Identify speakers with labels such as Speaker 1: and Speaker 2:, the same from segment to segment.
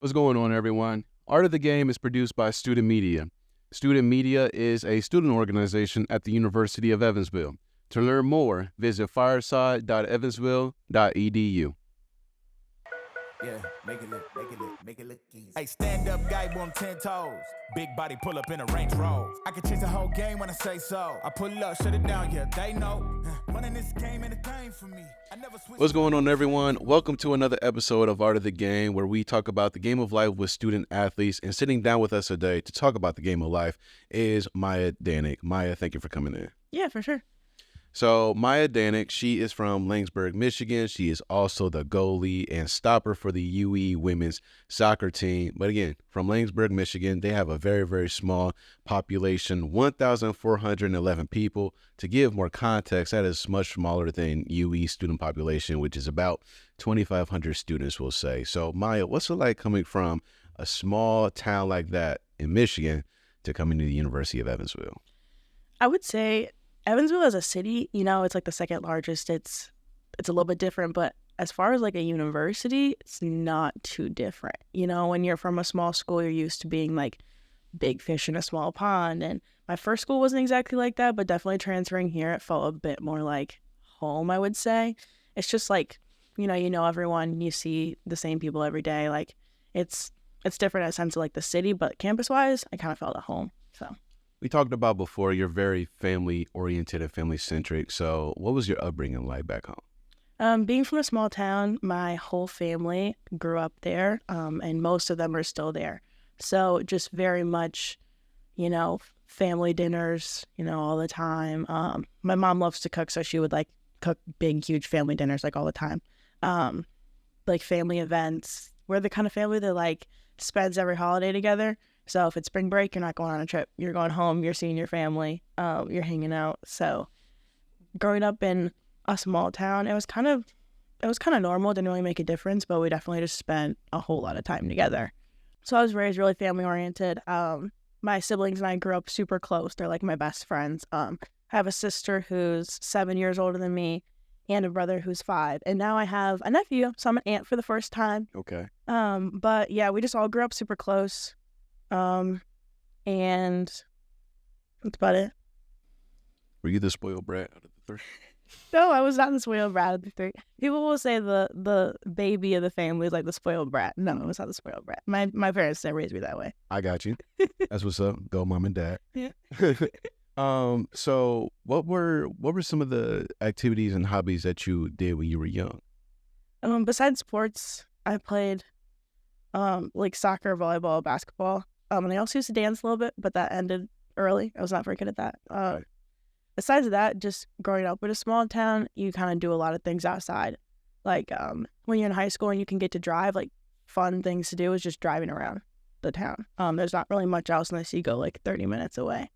Speaker 1: What's going on, everyone? Art of the Game is produced by Student Media. Student Media is a student organization at the University of Evansville. To learn more, visit fireside.evansville.edu.
Speaker 2: Yeah, make it look easy. Hey, stand up guy on 10 toes. Big body pull up in a Range Rover. I can change the whole game when I say so. I pull up, shut it down, yeah, they know. Running this game ain't a thing for me. I never switch.
Speaker 1: What's going on, everyone? Welcome to another episode of Art of the Game, where we talk about the game of life with student athletes. And sitting down with us today to talk about the game of life is Myia Danek. Myia, thank you for coming in.
Speaker 3: Yeah, for sure.
Speaker 1: So Myia Danek, she is from Laingsburg, Michigan. She is also the goalie and stopper for the UE women's soccer team. But again, from Laingsburg, Michigan, they have a very, very small population, 1,411 people. To give more context, that is much smaller than UE student population, which is about 2,500 students, we'll say. So Myia, what's it like coming from a small town like that in Michigan to coming to the University of Evansville?
Speaker 3: I would say Evansville as a city, it's like the second largest. It's a little bit different, but as far as like a university, it's not too different. When you're from a small school, you're used to being like big fish in a small pond. And my first school wasn't exactly like that, but definitely transferring here, it felt a bit more like home, I would say. It's just like, you know everyone, you see the same people every day. Like it's different in a sense of like the city, but campus-wise, I kind of felt at home, so.
Speaker 1: We talked about before, you're very family-oriented and family-centric. So what was your upbringing like back home?
Speaker 3: Being from a small town, my whole family grew up there, and most of them are still there. So just very much, family dinners, all the time. My mom loves to cook, so she would like cook big, huge family dinners like all the time. Like family events. We're the kind of family that like spends every holiday together. So if it's spring break, you're not going on a trip. You're going home, you're seeing your family, you're hanging out. So growing up in a small town, it was kind of normal, didn't really make a difference, but we definitely just spent a whole lot of time together. So I was raised really family oriented. My siblings and I grew up super close. They're like my best friends. I have a sister who's 7 years older than me and a brother who's 5. And now I have a nephew, so I'm an aunt for the first time.
Speaker 1: Okay.
Speaker 3: But yeah, we just all grew up super close. And that's about it.
Speaker 1: Were you the spoiled brat out of the three?
Speaker 3: No, I was not the spoiled brat of the 3. People will say the baby of the family is like the spoiled brat. No, I was not the spoiled brat. My parents didn't raise me that way.
Speaker 1: I got you. That's what's up. Go mom and dad.
Speaker 3: Yeah.
Speaker 1: So what were some of the activities and hobbies that you did when you were young?
Speaker 3: Besides sports, I played like soccer, volleyball, basketball. And I also used to dance a little bit, but that ended early. I was not very good at that.
Speaker 1: Right.
Speaker 3: Besides that, just growing up in a small town, you kind of do a lot of things outside. Like when you're in high school and you can get to drive, like fun things to do is just driving around the town. There's not really much else unless you go like 30 minutes away.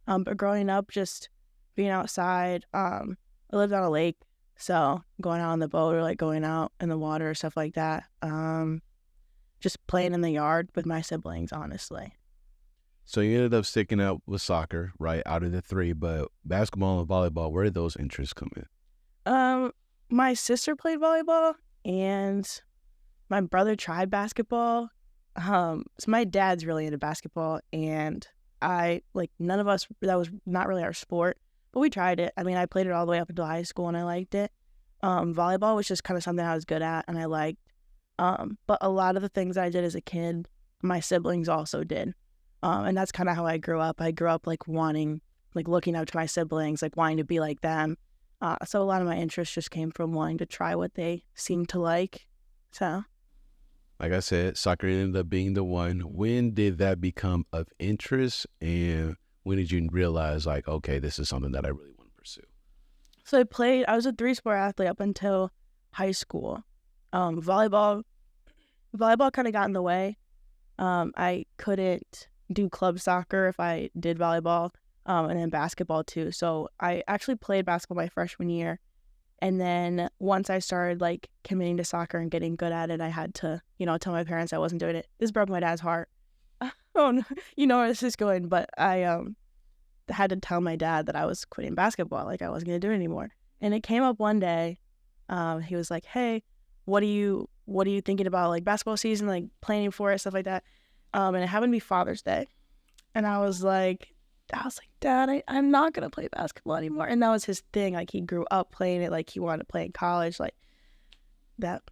Speaker 3: But growing up, just being outside, I lived on a lake, so going out on the boat or like going out in the water or stuff like that. Just playing in the yard with my siblings, honestly.
Speaker 1: So you ended up sticking out with soccer, right, out of the 3, but basketball and volleyball, where did those interests come in?
Speaker 3: My sister played volleyball, and my brother tried basketball. So my dad's really into basketball, and none of us, that was not really our sport, but we tried it. I mean, I played it all the way up until high school, and I liked it. Volleyball was just kind of something I was good at, and I liked. But a lot of the things I did as a kid, my siblings also did. And that's kind of how I grew up. I grew up like wanting, like looking up to my siblings, like wanting to be like them. So a lot of my interests just came from wanting to try what they seemed to like. So.
Speaker 1: Like I said, soccer ended up being the one. When did that become of interest? And when did you realize like, okay, this is something that I really want to pursue?
Speaker 3: So I was a 3-sport athlete up until high school. Volleyball kind of got in the way. I couldn't do club soccer if I did volleyball, and then basketball too. So I actually played basketball my freshman year. And then once I started like committing to soccer and getting good at it, I had to, tell my parents I wasn't doing it. This broke my dad's heart. Oh, no, you know where this is going. But I had to tell my dad that I was quitting basketball, like I wasn't going to do it anymore. And it came up one day. He was like, hey, what do you what are you thinking about, like, basketball season, like, planning for it, stuff like that. And it happened to be Father's Day. And I was like, Dad, I'm not going to play basketball anymore. And that was his thing. Like, he grew up playing it. Like, he wanted to play in college. Like, that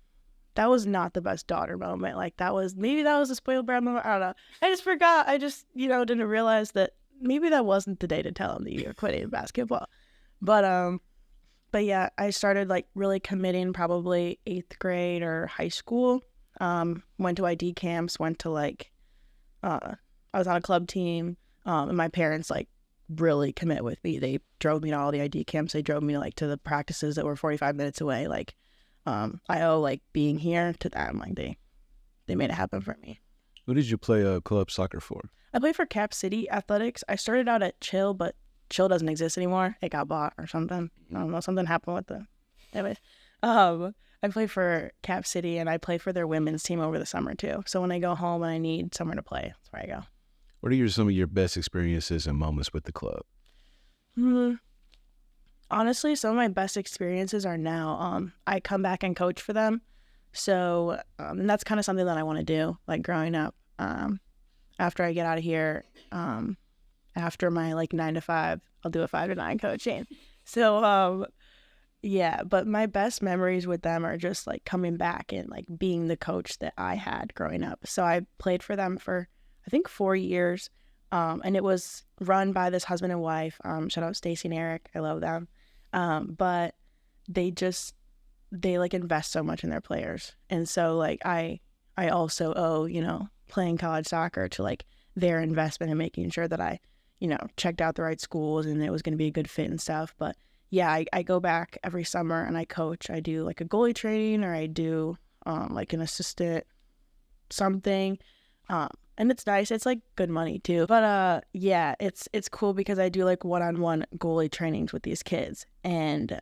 Speaker 3: was not the best daughter moment. Like, maybe that was a spoiled brat moment. I don't know. I just forgot. I just, didn't realize that maybe that wasn't the day to tell him that you were quitting basketball. But yeah, I started, like, really committing probably 8th grade or high school. Went to ID camps, went to, like, I was on a club team. And my parents, like, really commit with me. They drove me to all the ID camps. They drove me, like, to the practices that were 45 minutes away. Like, I owe, like, being here to them. Like, they made it happen for me.
Speaker 1: Who did you play club soccer for?
Speaker 3: I played for Cap City Athletics. I started out at Chill, but Chill doesn't exist anymore. It got bought or something. I don't know. Something happened with the... Anyways, I played for Cap City, and I play for their women's team over the summer, too. So when I go home and I need somewhere to play, that's where I go.
Speaker 1: What are some of your best experiences and moments with the club?
Speaker 3: Honestly, some of my best experiences are now. I come back and coach for them. So, and that's kind of something that I want to do, like, growing up. After I get out of here, after my, like, 9 to 5, I'll do a 5 to 9 coaching. So, yeah, but my best memories with them are just, like, coming back and, like, being the coach that I had growing up. So I played for them for, I think, 4 years. And it was run by this husband and wife. Shout out Stacy and Eric. I love them. But they like invest so much in their players. And so, like, I also owe, playing college soccer to, like, their investment and making sure that I, checked out the right schools and it was going to be a good fit and stuff. But yeah, I go back every summer and I coach. I do, like, a goalie training, or I do like an assistant something. And it's nice. It's, like, good money too. But yeah, it's cool because I do, like, one-on-one goalie trainings with these kids, and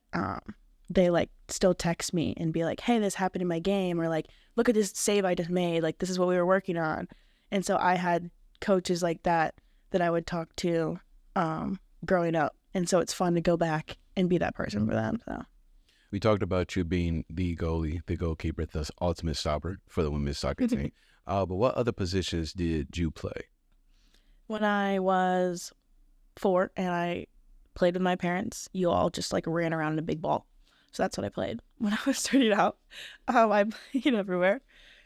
Speaker 3: they, like, still text me and be like, hey, this happened in my game, or, like, look at this save I just made, like, this is what we were working on. And so I had coaches like that I would talk to growing up, and so it's fun to go back and be that person for them. So
Speaker 1: we talked about you being the goalie, the goalkeeper, the ultimate stopper for the women's soccer team. But what other positions did you play?
Speaker 3: When I was 4 and I played with my parents, you all just, like, ran around in a big ball. So that's what I played when I was starting out. I played everywhere.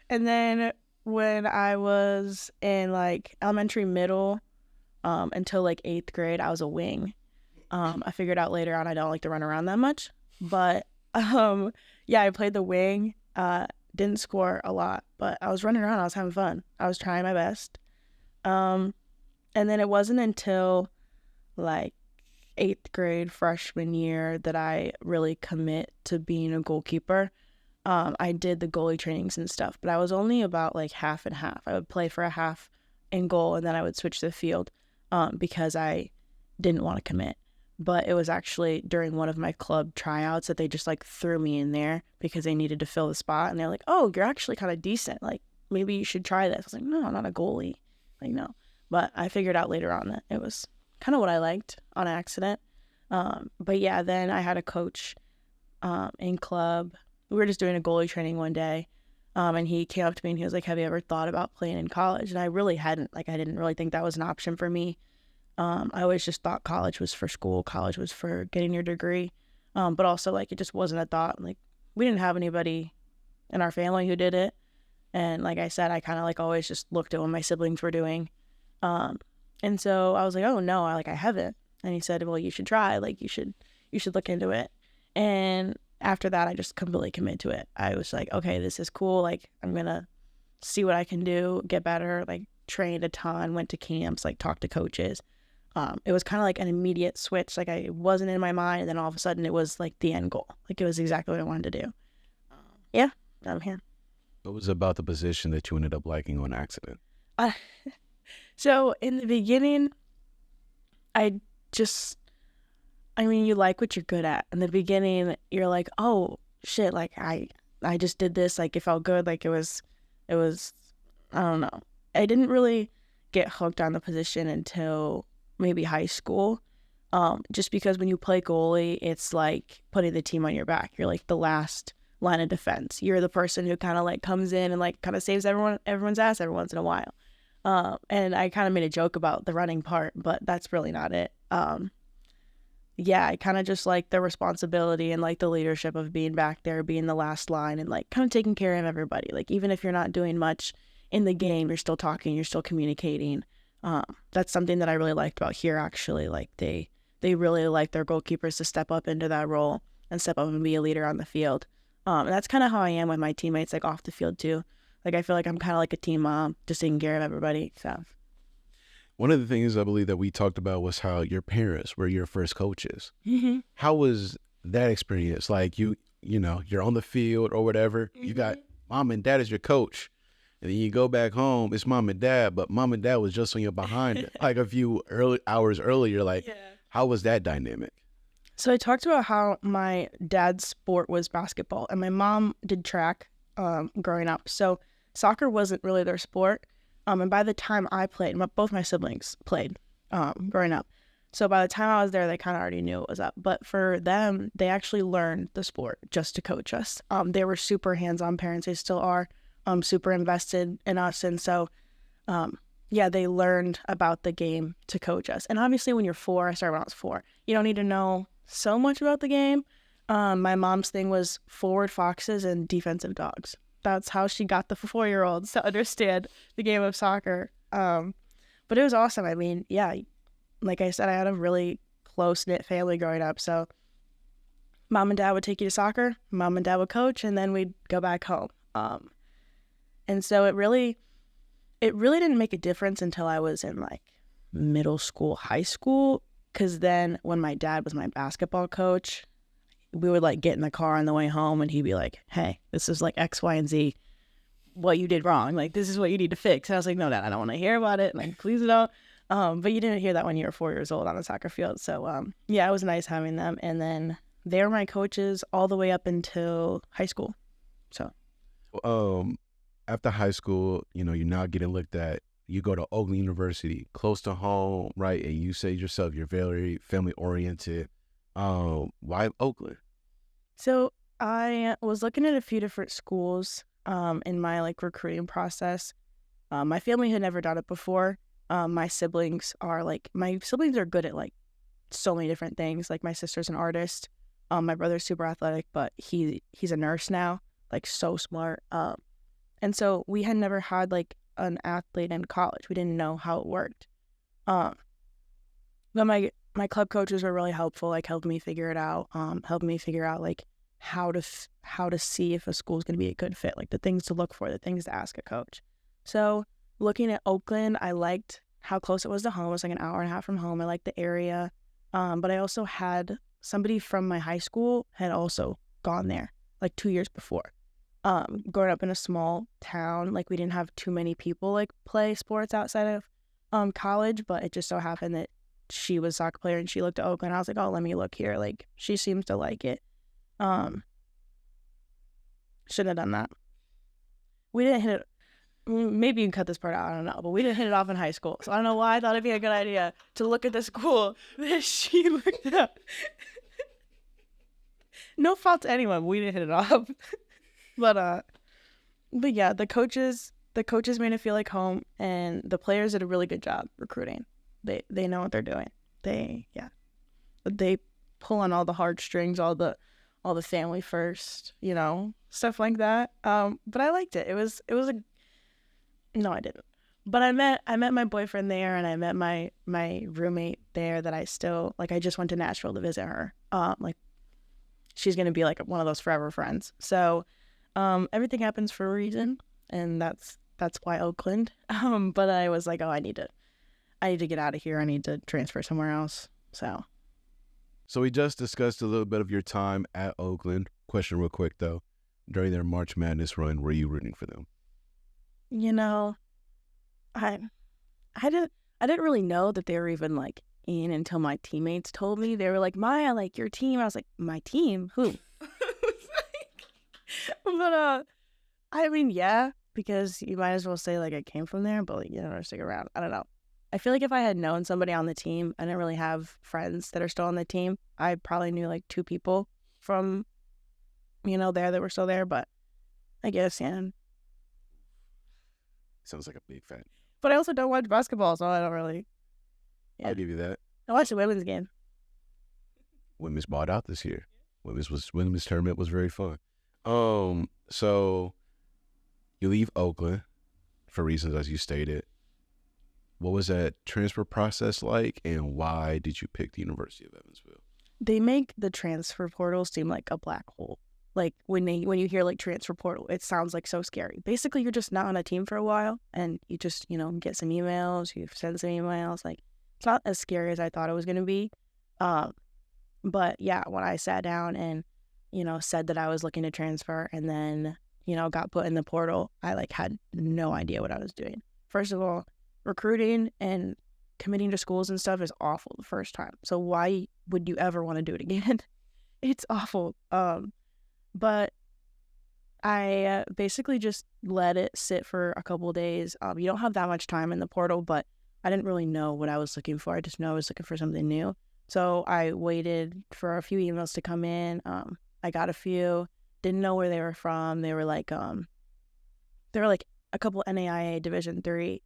Speaker 3: And then when I was in, like, elementary, middle, until, like, 8th grade, I was a wing. I figured out later on I don't like to run around that much. But, yeah, I played the wing. Didn't score a lot, but I was running around. I was having fun. I was trying my best. And then it wasn't until, like, 8th grade, freshman year, that I really commit to being a goalkeeper. I did the goalie trainings and stuff, but I was only about, like, half and half. I would play for a half in goal, and then I would switch to the field because I didn't want to commit. But it was actually during one of my club tryouts that they just, like, threw me in there because they needed to fill the spot. And they're like, oh, you're actually kind of decent. Like, maybe you should try this. I was like, no, I'm not a goalie. Like, no. But I figured out later on that it was kind of what I liked on accident. But yeah, then I had a coach in club. We were just doing a goalie training one day. And he came up to me and he was like, have you ever thought about playing in college? And I really hadn't. Like, I didn't really think that was an option for me. I always just thought college was for school. College was for getting your degree. But also, like, it just wasn't a thought. Like, we didn't have anybody in our family who did it. And like I said, I kind of, like, always just looked at what my siblings were doing. And so I was like, oh no, I haven't. And he said, well, you should try. Like, you should look into it. And after that, I just completely committed to it. I was like, okay, this is cool. Like, I'm going to see what I can do, get better, like, trained a ton, went to camps, like, talked to coaches. It was kind of like an immediate switch. Like, I wasn't in my mind, and then all of a sudden it was, like, the end goal. Like, it was exactly what I wanted to do. Yeah, I'm here.
Speaker 1: What was it about the position that you ended up liking on accident?
Speaker 3: So in the beginning, you like what you're good at. In the beginning, you're like, oh shit, like, I just did this, like, it felt good. Like, it was, I don't know. I didn't really get hooked on the position until maybe high school. Just because when you play goalie, it's like putting the team on your back. You're, like, the last line of defense. You're the person who kind of like comes in and like kind of saves everyone's ass every once in a while. And I kind of made a joke about the running part, but that's really not it. Yeah, I kind of just like the responsibility and like the leadership of being back there, being the last line and like kind of taking care of everybody. Like even if you're not doing much in the game, you're still talking, you're still communicating. That's something that I really liked about here, actually. Like they really like their goalkeepers to step up into that role and step up and be a leader on the field. And that's kind of how I am with my teammates, like off the field too. Like I feel like I'm kind of like a team mom, just taking care of everybody. So
Speaker 1: One of the things I believe that we talked about was how your parents were your first coaches.
Speaker 3: mm-hmm.
Speaker 1: How was that experience? Like you're on the field or whatever.
Speaker 3: Mm-hmm.
Speaker 1: You got mom and dad as your coach. And then you go back home, it's mom and dad, but mom and dad was just on your behind like a few hours earlier. Like, how was that dynamic?
Speaker 3: So I talked about how my dad's sport was basketball and my mom did track growing up. So soccer wasn't really their sport. And by the time I played, both my siblings played growing up. So by the time I was there, they kind of already knew what was up. But for them, they actually learned the sport just to coach us. They were super hands-on parents. They still are super invested in us. And so, yeah, they learned about the game to coach us. And obviously when you're 4, I started when I was 4, you don't need to know so much about the game. My mom's thing was forward foxes and defensive dogs. That's how she got the 4-year-olds to understand the game of soccer. But it was awesome. I mean, yeah, like I said, I had a really close-knit family growing up. So mom and dad would take you to soccer, mom and dad would coach, and then we'd go back home. And so it really didn't make a difference until I was in like middle school, high school. Because then when my dad was my basketball coach, we would like get in the car on the way home and he'd be like, hey, this is like X, Y, and Z, what you did wrong. Like, this is what you need to fix. And I was like, no, Dad, I don't want to hear about it. Like, please don't. But you didn't hear that when you were 4 years old on the soccer field. So, yeah, it was nice having them. And then they were my coaches all the way up until high school. So,
Speaker 1: after high school, you're now getting looked at. You go to Oakland University, close to home, right? And you say yourself, you're very family oriented. Why Oakland?
Speaker 3: So I was looking at a few different schools in my like recruiting process. My family had never done it before. My siblings are good at like so many different things. Like my sister's an artist. My brother's super athletic, but he's a nurse now, like so smart. And so we had never had like an athlete in college. We didn't know how it worked. But my club coaches were really helpful, like helped me figure it out, helped me figure out like how to see if a school's going to be a good fit, like the things to look for, the things to ask a coach. So looking at Oakland, I liked how close it was to home. It was like an hour and a half from home. I liked the area. But I also had somebody from my high school had also gone there like 2 years before. Growing up in a small town, like we didn't have too many people like play sports outside of college, but it just so happened that she was a soccer player and she looked at Oakland. I was like, oh, let me look here. Like she seems to like it. Shouldn't have done that. We didn't hit it. Maybe you can cut this part out. I don't know, but we didn't hit it off in high school. So I don't know why I thought it'd be a good idea to look at the school that she looked at. No fault to anyone. We didn't hit it off. But yeah, the coaches made it feel like home, and the players did a really good job recruiting. They know what they're doing. They pull on all the heartstrings, all the family first, stuff like that. But I liked it. It was no, I didn't. But I met my boyfriend there, and I met my roommate there that I still like. I just went to Nashville to visit her. Like she's gonna be like one of those forever friends. So. Everything happens for a reason, and that's why Oakland. But I was like, oh, I need to get out of here. I need to transfer somewhere else. So
Speaker 1: we just discussed a little bit of your time at Oakland. Question real quick though, during their March Madness run, were you rooting for them?
Speaker 3: I didn't really know that they were even like in until my teammates told me. They were like, Myia, like your team. I was like, my team? Who? But I mean, yeah, because you might as well say like I came from there, but like you don't stick around. I don't know. I feel like if I had known somebody on the team, I didn't really have friends that are still on the team. I probably knew like 2 people from there that were still there, but I guess, yeah.
Speaker 1: Sounds like a big fan.
Speaker 3: But I also don't watch basketball, so I don't really. Yeah.
Speaker 1: I'll give you that.
Speaker 3: I watched the women's game.
Speaker 1: Women's bought out this year. Women's tournament was very fun. So you leave Oakland for reasons as you stated. What was that transfer process like, and why did you pick the University of Evansville?
Speaker 3: They make the transfer portal seem like a black hole. Like when you hear like transfer portal, it sounds like so scary. Basically, you're just not on a team for a while, and you just get some emails, you send some emails. Like it's not as scary as I thought it was gonna be. But yeah, when I sat down and said that I was looking to transfer, and then got put in the portal, I like had no idea what I was doing. First of all, recruiting and committing to schools and stuff is awful the first time. So why would you ever want to do it again? It's awful. But I basically just let it sit for a couple of days. You don't have that much time in the portal, but I didn't really know what I was looking for. I just know I was looking for something new. So I waited for a few emails to come in. I got a few, didn't know where they were from. They were like a couple NAIA Division III,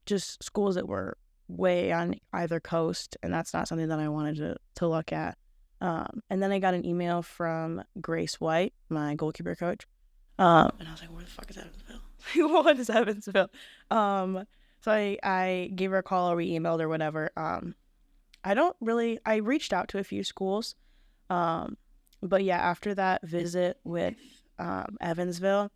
Speaker 3: just schools that were way on either coast, and that's not something that I wanted to look at. And then I got an email from Grace White, my goalkeeper coach. And I was like, where the fuck is Evansville? What is Evansville? So I gave her a call, or we emailed or whatever. I reached out to a few schools. But yeah, after that visit with Evansville,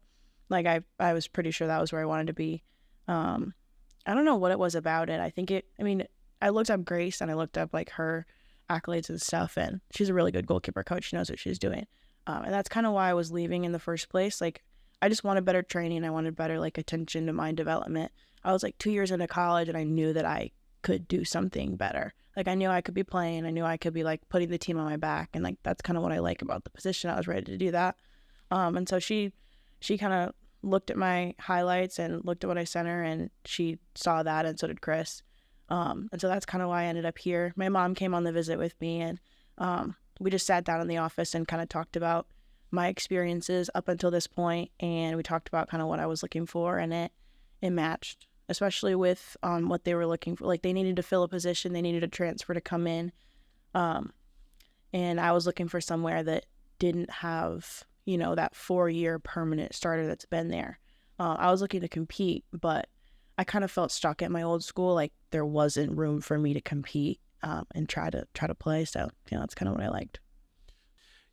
Speaker 3: like I was pretty sure that was where I wanted to be. I don't know what it was about it. I looked up Grace, and I looked up like her accolades and stuff, and she's a really good goalkeeper coach. She knows what she's doing. And that's kind of why I was leaving in the first place. Like, I just wanted better training. I wanted better like attention to my development. I was like 2 years into college, and I knew that I could do something better. Like, I knew I could be playing. I knew I could be like putting the team on my back, and like that's kind of what I like about the position. I was ready to do that. And so she kind of looked at my highlights and looked at what I sent her, and she saw that, and so did Chris. And so that's kind of why I ended up here. My mom came on the visit with me, and we just sat down in the office and kind of talked about my experiences up until this point, and we talked about kind of what I was looking for, and it matched, especially with what they were looking for. Like, they needed to fill a position, they needed a transfer to come in, and I was looking for somewhere that didn't have that 4-year permanent starter that's been there. I was looking to compete, but I kind of felt stuck at my old school. Like, there wasn't room for me to compete and try to play. So, that's kind of what I liked.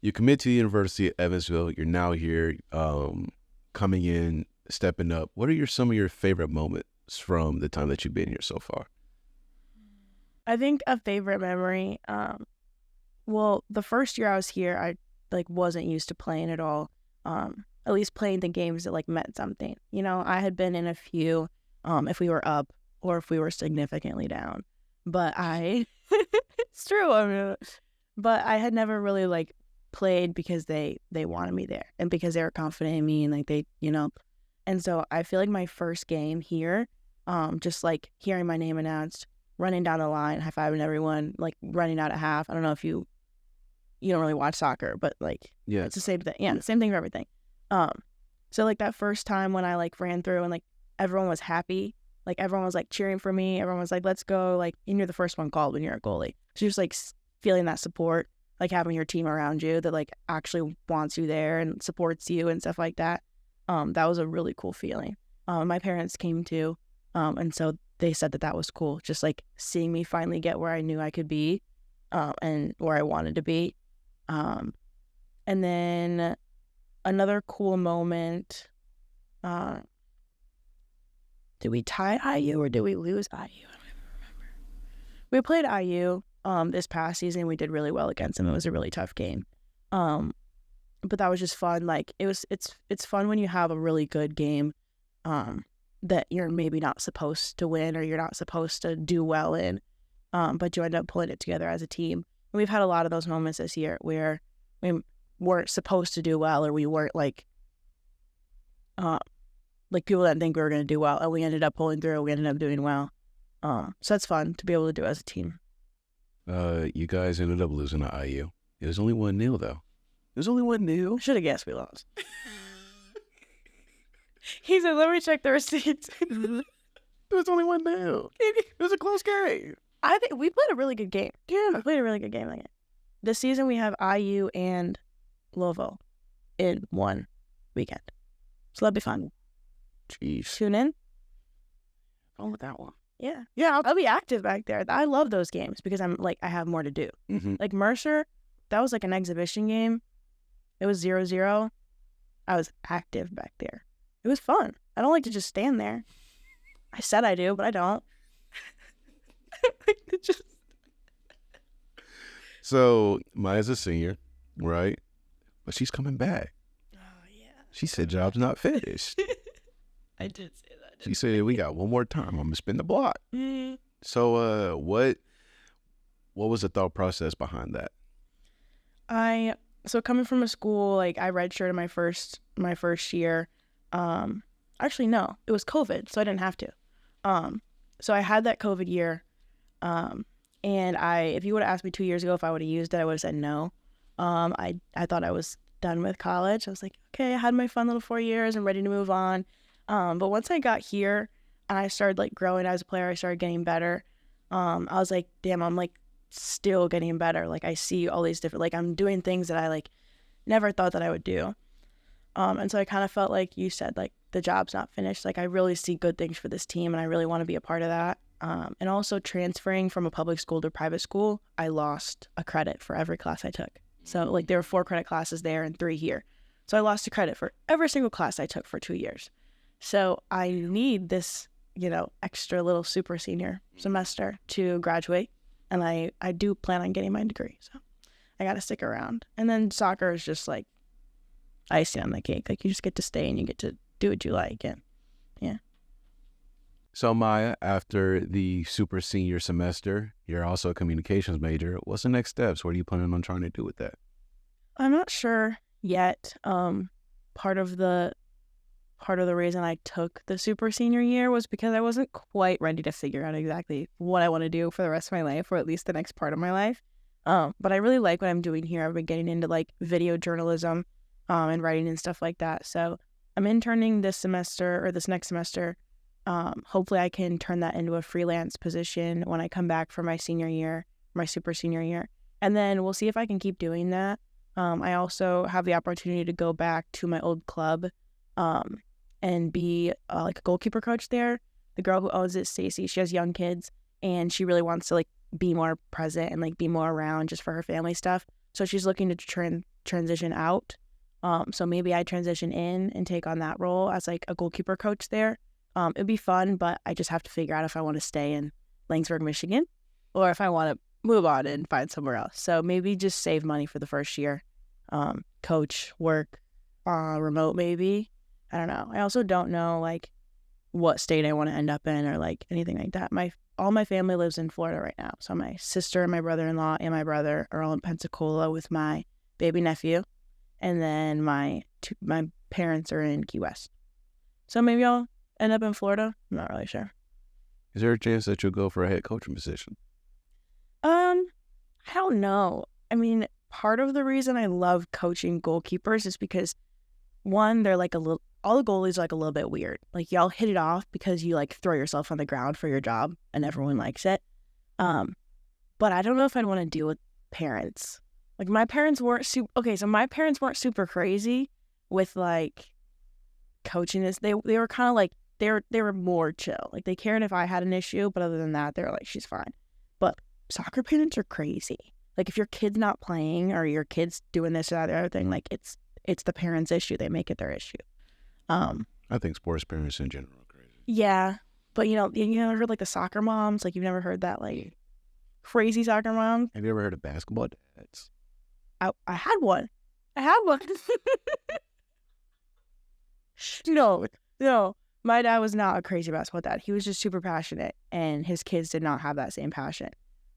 Speaker 1: You commit to the University of Evansville. You're now here, coming in, stepping up. What are some of your favorite moments from the time that you've been here so far?
Speaker 3: I think a favorite memory, well, the first year I was here, I wasn't used to playing at all. At least playing the games that meant something. I had been in a few, if we were up or if we were significantly down, but it's true. But I had never really played because they wanted me there, and because they were confident in me, and and so I feel like my first game here, just hearing my name announced, running down the line, high-fiving everyone, running out at half. I don't know if you don't really watch soccer, but
Speaker 1: yeah,
Speaker 3: it's the same thing. Yeah, the same thing for everything. So that first time when I ran through and everyone was happy, everyone was cheering for me, everyone was let's go, and you're the first one called when you're a goalie. So you're just feeling that support, having your team around you that actually wants you there and supports you and stuff like that. That was a really cool feeling. My parents came too, and so they said that was cool, just seeing me finally get where I knew I could be, and where I wanted to be. And then another cool moment, did we tie IU or did we lose IU? I don't even remember. We played IU this past season. We did really well against them. It was a really tough game. But that was just fun. It's fun when you have a really good game that you're maybe not supposed to win, or you're not supposed to do well in, but you end up pulling it together as a team. And we've had a lot of those moments this year where we weren't supposed to do well, or we weren't people didn't think we were going to do well, and we ended up pulling through. We ended up doing well. So that's fun to be able to do as a team.
Speaker 1: You guys ended up losing to IU. It was only 1-0 though. There's only one nil.
Speaker 3: I should have guessed we lost. He said, let me check the receipts.
Speaker 1: There's only one nil. It was a close game.
Speaker 3: I think we played a really good game.
Speaker 1: Yeah.
Speaker 3: We played a really good game. This season we have IU and Louisville in one weekend. So that'll be fun.
Speaker 1: Jeez.
Speaker 3: Tune in.
Speaker 1: On with that one.
Speaker 3: Yeah.
Speaker 1: Yeah.
Speaker 3: I'll be active back there. I love those games because I'm like, I have more to do.
Speaker 1: Mm-hmm.
Speaker 3: Like Mercer, that was like an exhibition game. It was 0-0. I was active back there. It was fun. I don't like to just stand there. I said I do, but I don't. I like to just...
Speaker 1: So Maya's a senior, right? But she's coming back.
Speaker 3: Oh, yeah.
Speaker 1: She said job's not finished.
Speaker 3: I did say that.
Speaker 1: She said, we got one more time. I'm going to spin the block.
Speaker 3: Mm.
Speaker 1: So what was the thought process behind that?
Speaker 3: So coming from a school, like I redshirted my first year. Actually, no, it was COVID, so I didn't have to. So I had that COVID year. And if you would have asked me 2 years ago if I would have used it, I would have said no. I thought I was done with college. I was like, okay, I had my fun little 4 years. I'm ready to move on. But once I got here and I started like growing as a player, I started getting better. I was like, damn, I'm like still getting better. Like I see all these different, like I'm doing things that I like never thought that I would do. And so I kind of felt like you said, like the job's not finished. Like I really see good things for this team and I really want to be a part of that. And also transferring from a public school to a private school, I lost a credit for every class I took. So like there were 4 credit classes there and 3 here. So I lost a credit for every single class I took for 2 years. So I need this, extra little super senior semester to graduate. And I do plan on getting my degree. So I got to stick around. And then soccer is just like icing on the cake. Like you just get to stay and you get to do what you like. And yeah.
Speaker 1: So Maya, after the super senior semester, you're also a communications major. What's the next steps? What are you planning on trying to do with that?
Speaker 3: I'm not sure yet. Part of the reason I took the super senior year was because I wasn't quite ready to figure out exactly what I want to do for the rest of my life, or at least the next part of my life. But I really like what I'm doing here. I've been getting into like video journalism, and writing and stuff like that. So I'm interning this next semester. Hopefully I can turn that into a freelance position when I come back for my senior year, my super senior year. And then we'll see if I can keep doing that. I also have the opportunity to go back to my old club, and be like a goalkeeper coach there. The girl who owns it, Stacy, she has young kids and she really wants to like be more present and like be more around just for her family stuff. So she's looking to transition out. So maybe I transition in and take on that role as like a goalkeeper coach there. It'd be fun, but I just have to figure out if I want to stay in Laingsburg, Michigan, or if I want to move on and find somewhere else. So maybe just save money for the first year, coach, work, remote maybe. I don't know. I also don't know like what state I want to end up in or like anything like that. All my family lives in Florida right now. So my sister and my brother-in-law and my brother are all in Pensacola with my baby nephew. And then my parents are in Key West. So maybe I'll end up in Florida. I'm not really sure.
Speaker 1: Is there a chance that you'll go for a head coaching position?
Speaker 3: I don't know. I mean, part of the reason I love coaching goalkeepers is because one, they're like all the goalies are like a little bit weird. Like y'all hit it off because you like throw yourself on the ground for your job and everyone likes it. But I don't know if I'd want to deal with parents. Like my parents weren't super crazy with like coaching this. They were kind of like they were more chill. Like they cared if I had an issue, but other than that, they were like, she's fine. But soccer parents are crazy. Like if your kid's not playing or your kid's doing this or that or other thing, like it's the parents' issue. They make it their issue.
Speaker 1: I think sports parents in general are crazy.
Speaker 3: Yeah, but you never heard like the soccer moms. Like you've never heard that like crazy soccer mom.
Speaker 1: Have you ever heard of basketball dads?
Speaker 3: I had one. No. My dad was not a crazy basketball dad. He was just super passionate, and his kids did not have that same passion.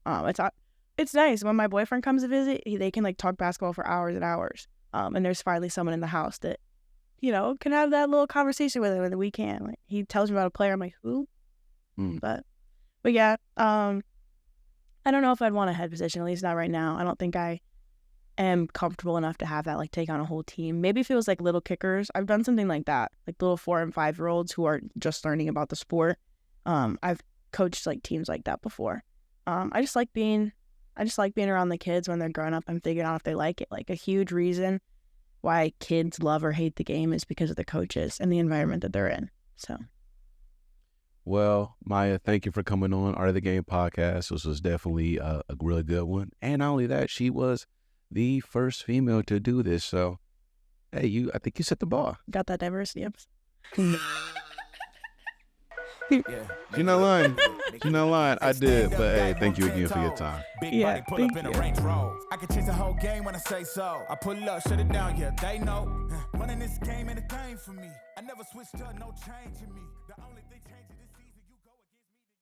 Speaker 3: It's nice when my boyfriend comes to visit. They can like talk basketball for hours and hours. And there's finally someone in the house that, can have that little conversation with him on the weekend. Like he tells me about a player. I'm like, who? But yeah. I don't know if I'd want a head position. At least not right now. I don't think I am comfortable enough to have that, like, take on a whole team. Maybe if it was like little kickers, I've done something like that, like little 4 and 5-year-olds who are just learning about the sport. I've coached like teams like that before. I just like being around the kids when they're growing up and figuring out if they like it. Like, a huge reason why kids love or hate the game is because of the coaches and the environment that they're in. So,
Speaker 1: Well, Myia, thank you for coming on Art of the Game podcast. This was definitely a really good one. And not only that, she was the first female to do this. So, hey, I think you set the bar.
Speaker 3: got that diversity.
Speaker 2: Yeah,
Speaker 1: You're not lying. You're not lying. I did. But hey, thank you again for your time.
Speaker 2: Big
Speaker 3: Yeah,
Speaker 2: body pull up
Speaker 3: thank
Speaker 2: in
Speaker 3: you.
Speaker 2: a Range Rover. I can change the whole game when I say so. I pull up, shut it down, yeah, they know. Running this game ain't a thing for me. I never switched up, no change in me. The only thing changing.